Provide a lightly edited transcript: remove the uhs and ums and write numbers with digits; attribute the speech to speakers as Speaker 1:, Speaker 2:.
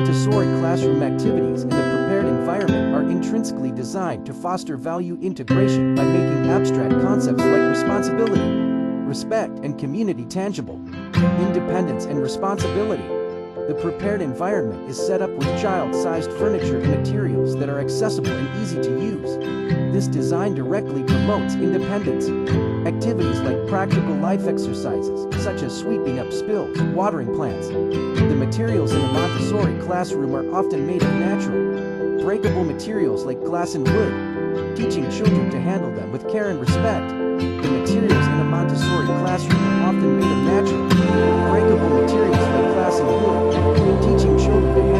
Speaker 1: Montessori classroom activities in the prepared environment are intrinsically designed to foster value integration by making abstract concepts like responsibility, respect, and community tangible. Independence and responsibility. The prepared environment is set up with child-sized furniture and materials that are accessible and easy to use. This design directly promotes independence. Activities like practical life exercises, such as sweeping up spills, watering plants. The materials in a Montessori classroom are often made of natural, breakable materials like glass and wood, teaching children to handle them with care and respect. The materials in a Montessori classroom are often made of natural, breakable materials like glass and wood, teaching children to